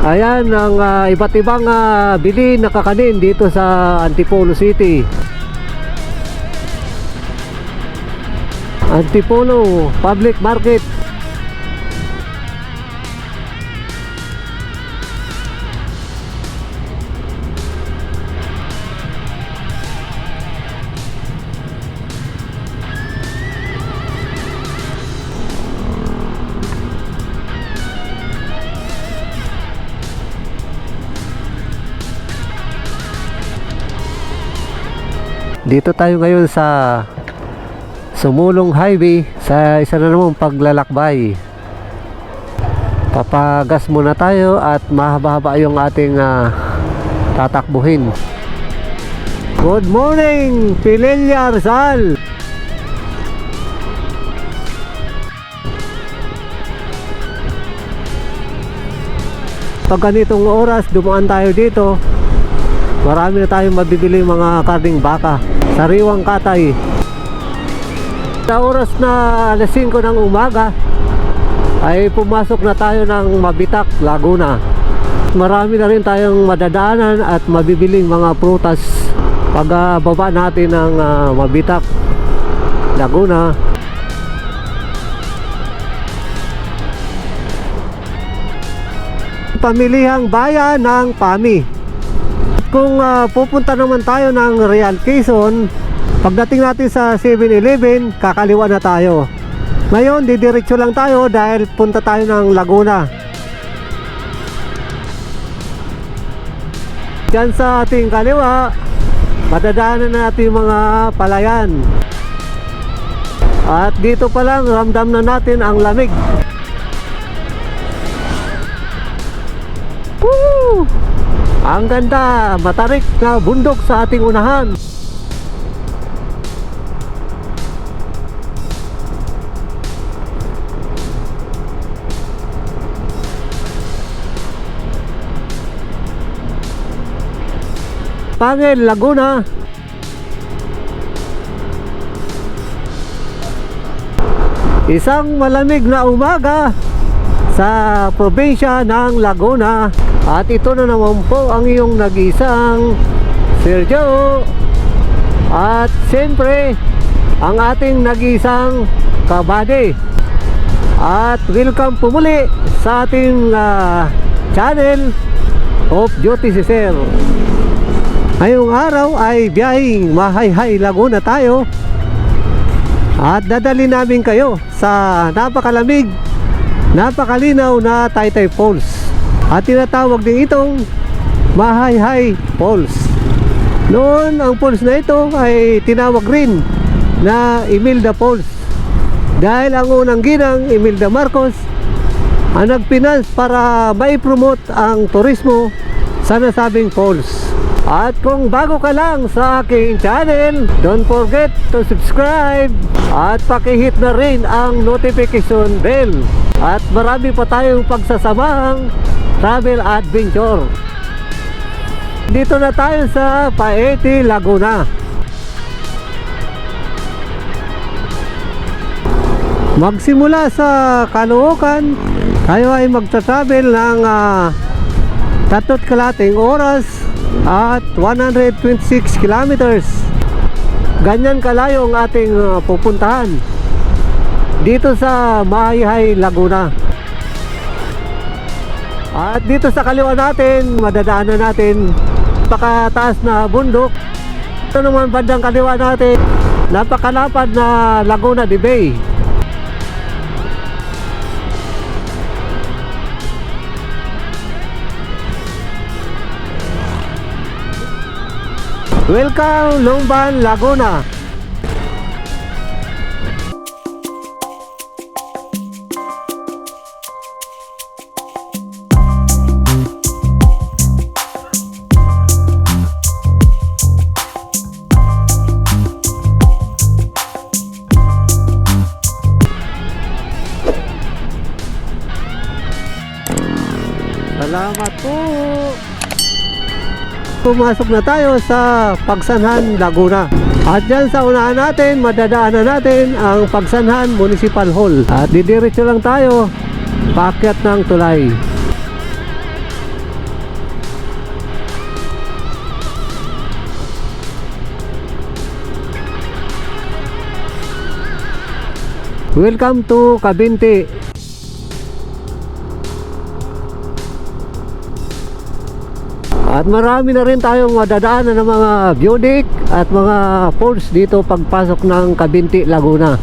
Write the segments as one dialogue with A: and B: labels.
A: Ayan ang iba't ibang bilhin na kakanin dito sa Antipolo City. Antipolo Public Market. Dito tayo ngayon sa Sumulong Highway sa isa na namang paglalakbay. Papagas muna tayo at mahaba-haba yung ating tatakbuhin. Good morning, Pililla Rizal! Pag ganitong oras dumaan tayo dito, marami na tayong mabibili mga karning baka, sariwang katay. Sa oras na alas 5 ng umaga ay pumasok na tayo ng Mabitak, Laguna. Marami na rin tayong madadaanan at mabibiling mga prutas pag baba natin ng Mabitak, Laguna. Pamilihang bayan ng Pami. Kung pupunta naman tayo ng Real Quezon, pagdating natin sa 7-Eleven, kakaliwa na tayo. Ngayon, didiretso lang tayo dahil punta tayo ng Laguna. Diyan sa ating kaliwa, madadaanan natin mga palayan. At dito pa lang, ramdam na natin ang lamig. Woo! Ang ganda, matarik na bundok sa ating unahan. Pangil, Laguna. Isang malamig na umaga sa probinsya ng Laguna. At ito na naman po ang iyong nag-isang Sir Joe. At siyempre ang ating nag-isang kabady. At welcome po muli sa ating channel of Duty si Sir. Ngayong araw ay biyahing Mahayhay, Laguna tayo. At dadali namin kayo sa napakalamig, napakalinaw na Taytay Falls. At tinatawag din itong Mahayhay Falls. Noon ang falls na ito ay tinawag rin na Imelda Falls dahil ang unang ginang Imelda Marcos ang nagfinance para mai-promote ang turismo sa nasabing falls. At kung bago ka lang sa aking channel, don't forget to subscribe at pakihit na rin ang notification bell. At marami pa tayong pagsasamahang travel adventure. Dito na tayo sa Paete, Laguna. Magsimula sa Caloocan, tayo ay magta-travel ng 3.5 oras at 126 kilometers. Ganyan kalayo ang ating pupuntahan dito sa Mahayhay, Laguna. At dito sa kaliwa natin, madadaanan natin napakataas na bundok. Ito naman bandang kaliwa natin, napakalapad na Laguna de Bay. Welcome Lumban, Laguna. Salamat po. Pumasok na tayo sa Pagsanhan, Laguna. At dyan sa unahan natin, madadaanan natin ang Pagsanhan Municipal Hall. At didiretso lang tayo paakyat ng tulay. Welcome to Cabinti. At marami na rin tayong madadaanan ng mga view deck at mga falls dito pagpasok ng Cabinti, Laguna.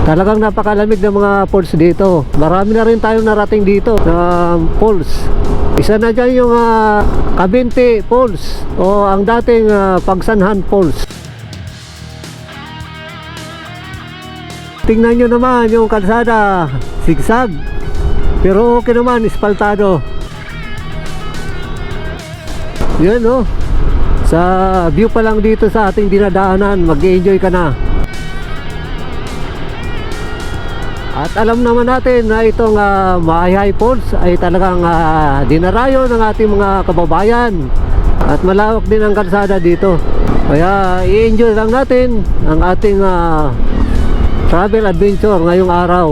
A: Talagang napakalamig ng mga falls dito. Marami na rin tayong narating dito na falls. Isa na dyan yung Cabinti Falls o ang dating Pagsanhan Falls. Tingnan nyo naman yung kalsada, sigsag, pero okay naman, espaltado. Yan no, sa view pa lang dito sa ating dinadaanan, mag-enjoy ka na. At alam naman natin na itong Mahayhay Falls ay talagang dinarayo ng ating mga kababayan. At malawak din ang kalsada dito. Kaya i-enjoy lang natin ang ating travel adventure ngayong araw.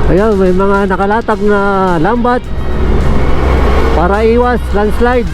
A: Kaya may mga nakalatag na lambat para iwas landslide.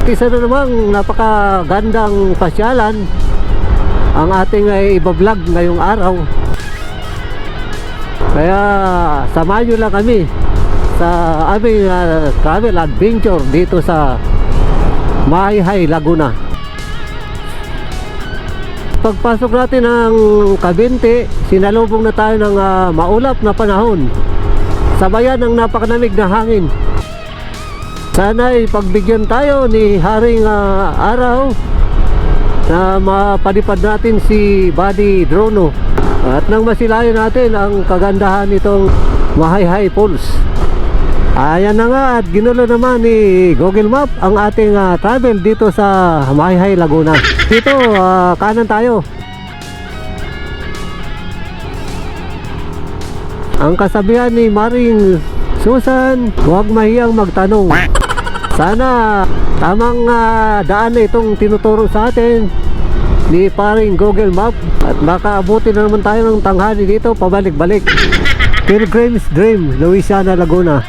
A: Isa na namang napakagandang pasyalan ang ating iba-vlog ngayong araw. Kaya samahan nyo lang kami sa aming travel adventure dito sa Mahayhay, Laguna. Pagpasok natin ng Cabinti, sinalubong na tayo ng maulap na panahon, sabayan ng napakalamig na hangin. Sana'y pagbigyan tayo ni Haring Araw na mapadipad natin si Buddy Drono at nang masilayan natin ang kagandahan nitong Mahayhay Falls. Ayan na nga, at ginulo naman ni Google Map ang ating travel dito sa Mahayhay, Laguna. Dito, kanan tayo. Ang kasabihan ni Maring Susan, huwag mahiyang magtanong. Sana tamang daan na itong tinuturo sa atin ni paring Google Map at makaabuti na naman tayo ng tanghali dito pabalik-balik. Pilgrim's Dream, Louisiana, Laguna.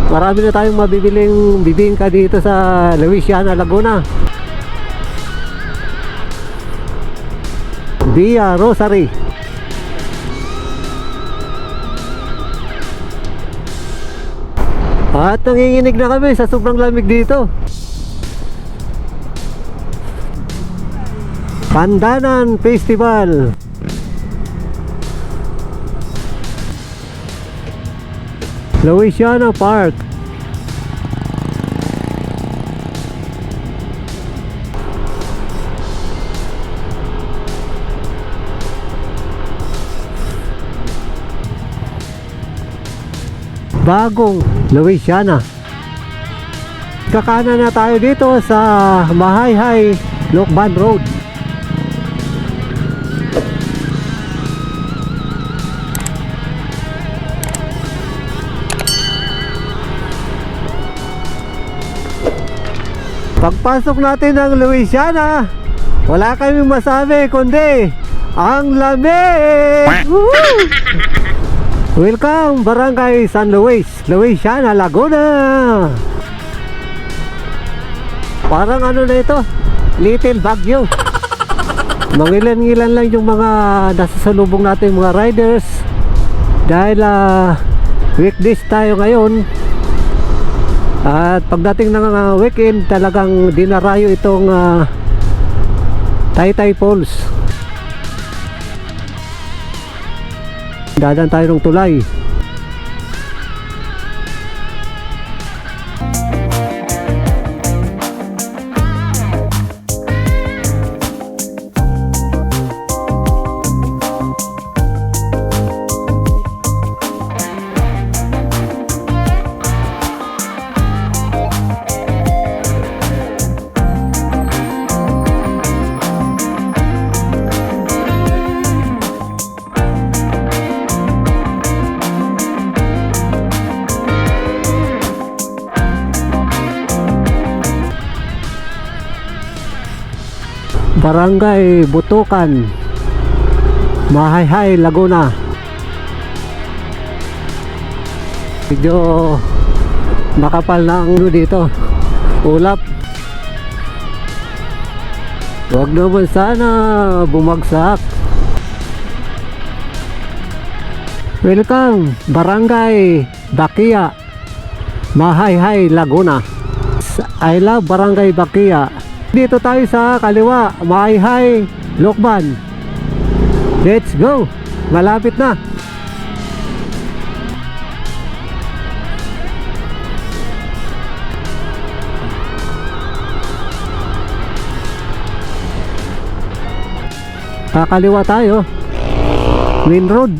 A: Marami na tayong mabibiling bibingka dito sa Louisiana, Laguna. Via Rosary. At nanginginig na kami sa sobrang lamig dito. Pandanan Festival. Louisiana Park. Bagong Louisiana. Kakanan na tayo dito sa Mahayhay Lokban Road. Pagpasok natin ng Louisiana, wala kami masabi kundi ang lamig! Woo! Welcome Barangay San Luis, Louisiana, Laguna. Parang ano na ito, Little Baguio. Mangilan-ngilan lang yung mga nasasalubong natin mga riders. Dahil weekdays tayo ngayon. At pagdating ng weekend, talagang dinarayo itong Taytay Falls. Dadaan tayo ng tulay. Barangay Butukan, Mahayhay, Laguna. Medyo makapal na ang ulo dito, ulap. Huwag naman sana bumagsak. Welcome Barangay Bakia, Mahayhay, Laguna. I love Barangay Bakia. Dito tayo sa kaliwa, Mahayhay, Lokban. Let's go! Malapit na. Kakaliwa tayo, Main Road.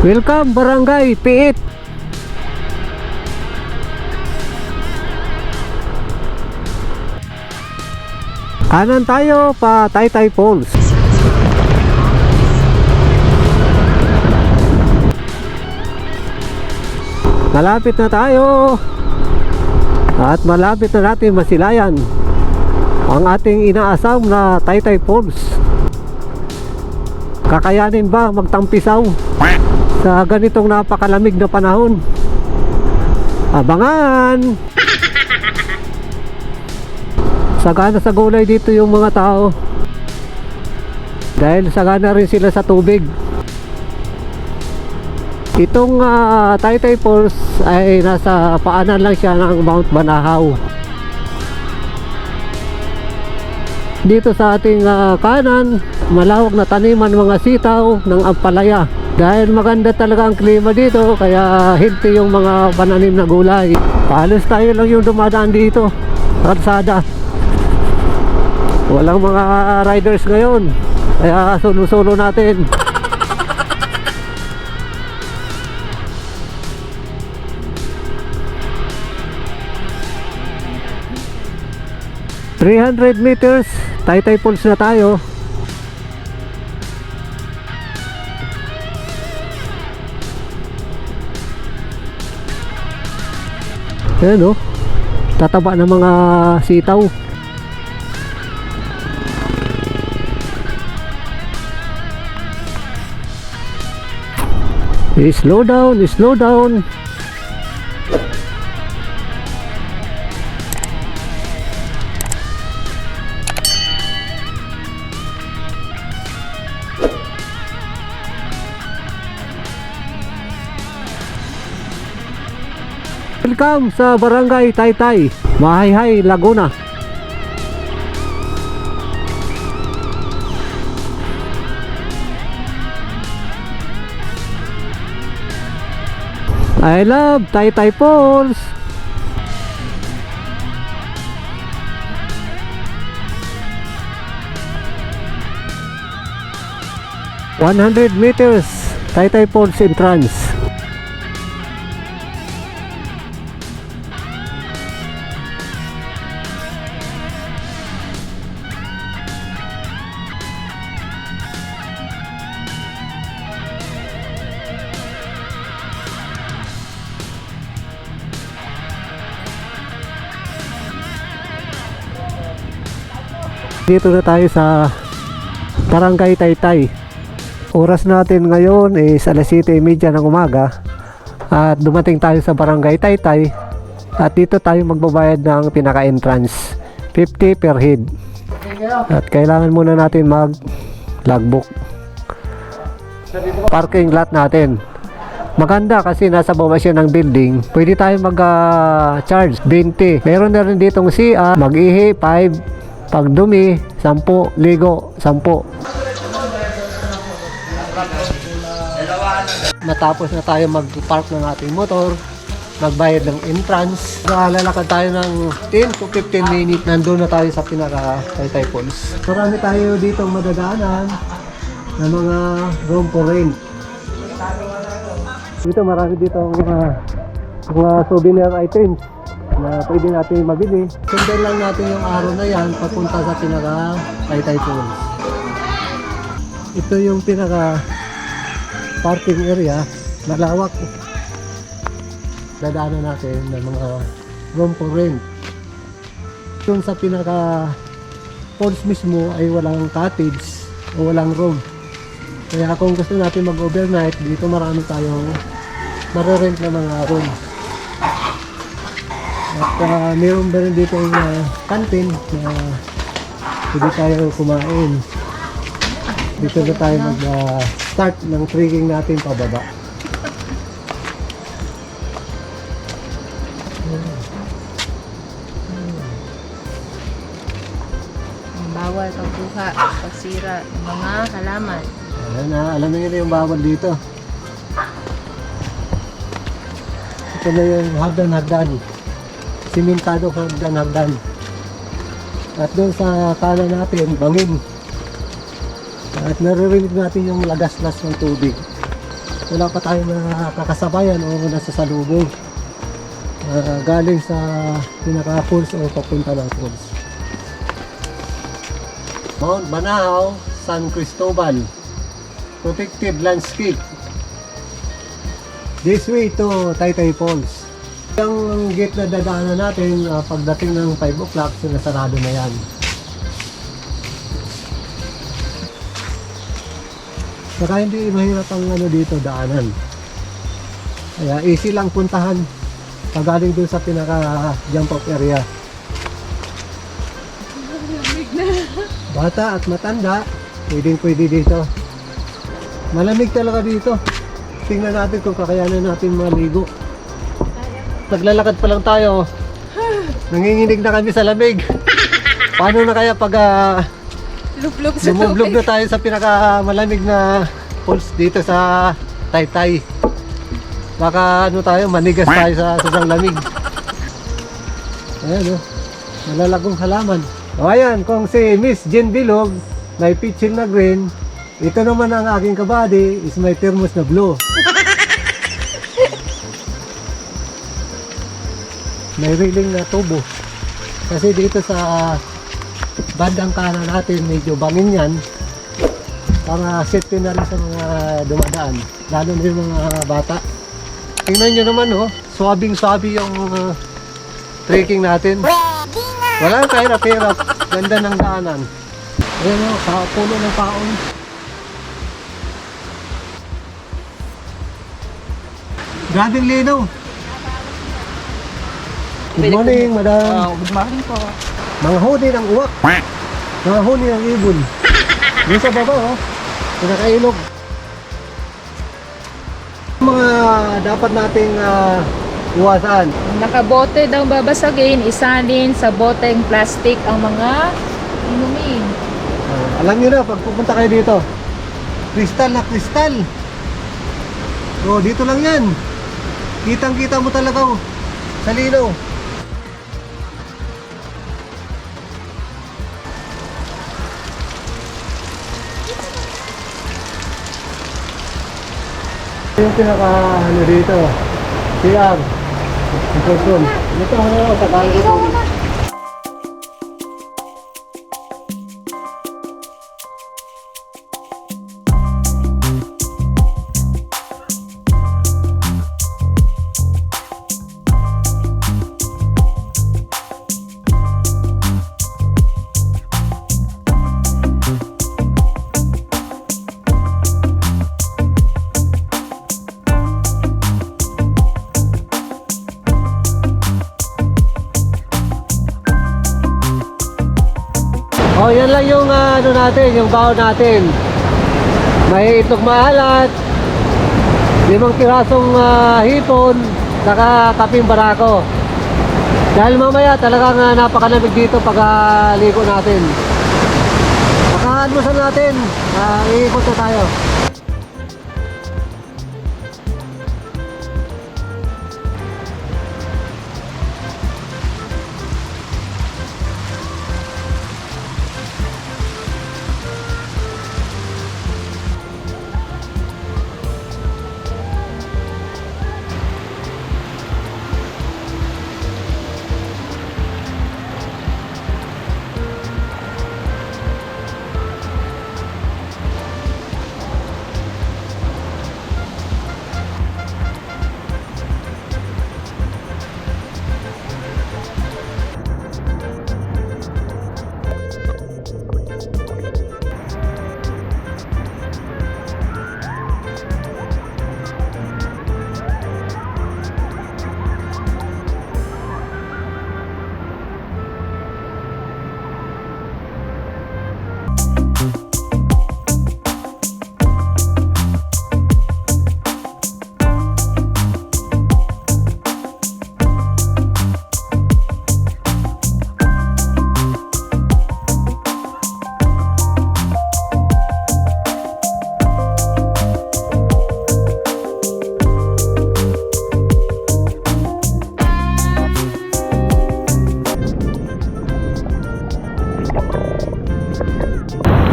A: Welcome Barangay Piit. Kanan tayo pa Taytay Falls. Malapit na tayo. At malapit na natin masilayan ang ating inaasam na Taytay Falls. Kakayanin ba magtampisaw sa ganitong napakalamig na panahon? Abangan! Sagana sa gulay dito yung mga tao, dahil sagana rin sila sa tubig. Itong Taytay Falls ay nasa paanan lang siya ng Mount Banahaw. Dito sa ating kanan, malawak na taniman mga sitaw ng ampalaya. Dahil maganda talaga ang klima dito, kaya healthy yung mga pananim na gulay. Halos tayo lang yung dumadaan dito, kalsada. Walang mga riders ngayon, kaya solo-solo natin. ...300 meters, Taytay Falls na tayo. Ayan o, tataba ng mga sitaw. Slow down, slow down. Welcome sa Barangay Taytay, Mahayhay, Laguna. I love Taytay Falls. ...100 meters, Taytay Falls entrance. Dito na tayo sa Barangay Taytay. Oras natin ngayon is alas 7:30 ng umaga. At dumating tayo sa Barangay Taytay. At dito tayo magbabayad ng pinaka-entrance, 50 per head. At kailangan muna natin mag-logbook. Parking lot natin. Maganda kasi nasa baba siya ng building. Pwede tayo mag-charge 20. Meron na rin ditong CR, mag-ihi 5, pagdumi 10, ligo 10. Matapos na tayo mag-park ng ating motor, magbayad ng entrance, lalakad tayo ng 10 to 15 minutes, nandun na tayo sa pinaka Taytay Falls. Marami tayo dito madadaanan na mga room for rent. Dito marami dito mga souvenir items na pwede natin mabili. Sundan lang natin yung araw na yan papunta sa pinaka Taytay Falls. Ito yung pinaka parking area, malawak. Dadaanan natin ng mga room for rent. Yung sa pinaka falls mismo ay walang cottage o walang room. Kaya kung gusto natin mag-overnight, dito marami tayong marerent na mga room. At mayroon ba rin dito yung canteen na pwede tayo kumain. Dito na tayo mag-start ng trekking natin pababa.
B: Bawal pagbuha, pagsira ng mga halaman.
A: Ayan na, alam niyo yung bawal dito. Ito na yung hagdan-hagdan. Simentado hagdan-hagdan. At doon sa kanan natin, bangin. At naririnig natin yung lagaslas ng tubig. Wala pa tayong nakakasabayan o nasasalubong. Galing sa pinaka-falls o papunta ng falls. Mount Banahaw, San Cristobal. Protected landscape. This way to Taytay Falls. Yung gate na dadaanan natin, pagdating ng 5 o'clock, sinasarado na yan. Saka hindi mahirap ang dito daanan. Kaya easy lang puntahan pagaling dun sa pinaka jump off area. Bata at matanda, pwede dito. Malamig talaga dito. Tingnan natin kung kakayanan natin maligo. Naglalakad pa lang tayo. Nanginginig na kami sa lamig. Paano na kaya pag lumublog na tayo sa pinaka malamig na falls dito sa Taytay? Baka tayo, manigas tayo sa sobrang lamig. Ayan o, malalagong halaman. O ayan, kung si Miss Jen Bilog may pitching na green, ito naman ang aking kabady is may thermos na blue. May railing na tubo. Kasi dito sa bandang kanan natin medyo bangin yan. Para safety na rin sa mga dumadaan. Lalo na yung mga bata. Tingnan nyo naman oh, swabing-swabi yung trekking natin. Wala kahirap-hirap. Ganda ng daanan. Ayan oh, puno ng paon. Grabing linaw. Good morning, madam.
B: Good morning po.
A: Mga huni ng uwak. Mga huni ng ibon. Doon sa baba, oh. Pinakailog. Mga dapat nating iwasan.
B: Nakabote daw babasagin, isalin sa boteng plastic ang mga inumin.
A: Alam niyo na, pag pupunta kayo dito, kristal na kristal. Oh, dito lang yan. Kitang-kita mo talaga, oh. Sa linaw. Yung pinaka ano dito, CR, important. Ito ano, tagalog ito. Oh, yan lang yung ano natin, yung baon natin. May itlog maalat, 5 pirasong hipon, saka kaping barako. Dahil mamaya talagang napakalamig dito pag ligo natin. Makaanmusan natin, iikot na tayo.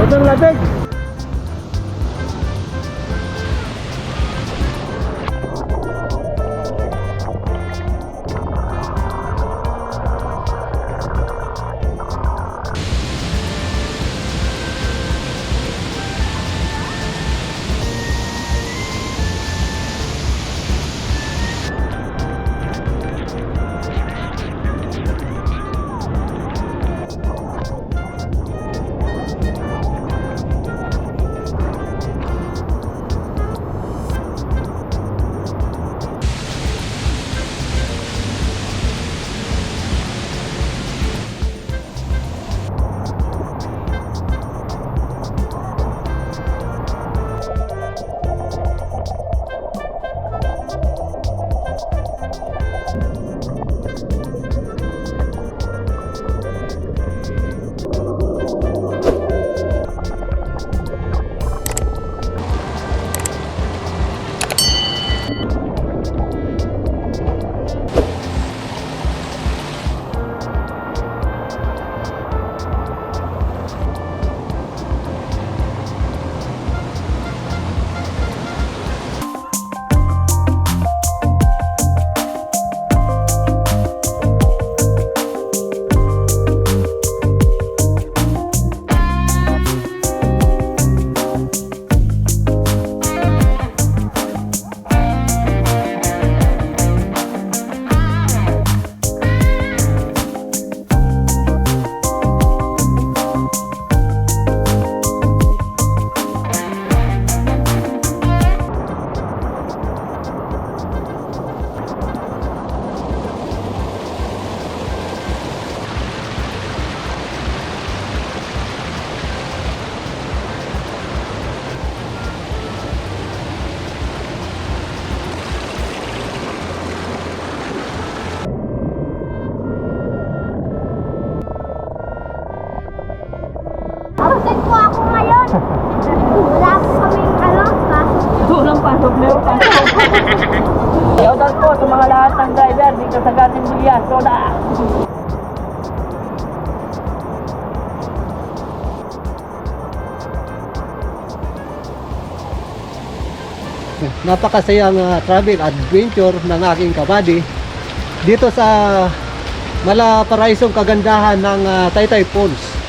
A: Sobrang lamig.
B: pasok, meron pasok. Shoutout po sa mga lahat ng driver dito sa Garden Villas, Soda.
A: Napakasayang travel adventure ng aking kabady dito sa malaparaisong kagandahan ng Taytay Falls,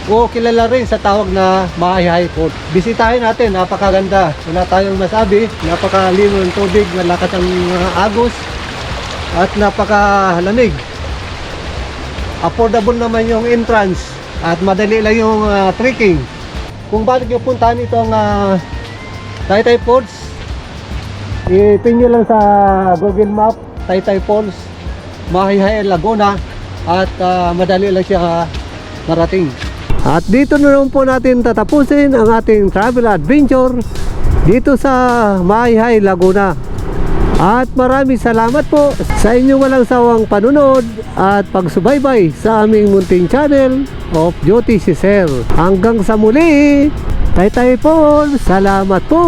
A: o kilala rin sa tawag na Mahayhay Falls. Bisitahin natin, napakaganda, wala tayong masabi, napakalino ng tubig, malakas ang agos at napakalamig. Affordable naman yung entrance at madali lang yung trekking. Kung bakit nyo puntahan itong Taytay Falls, i-pin nyo lang sa Google Map, Taytay Falls, Mahayhay, Laguna, at madali lang siya marating. At dito na lang po natin tatapusin ang ating travel adventure dito sa Mahayhay, Laguna. At maraming salamat po sa inyong walang sawang panunod at pagsubaybay sa aming munting channel of Duty si Sir. Hanggang sa muli, Taytay Falls, salamat po!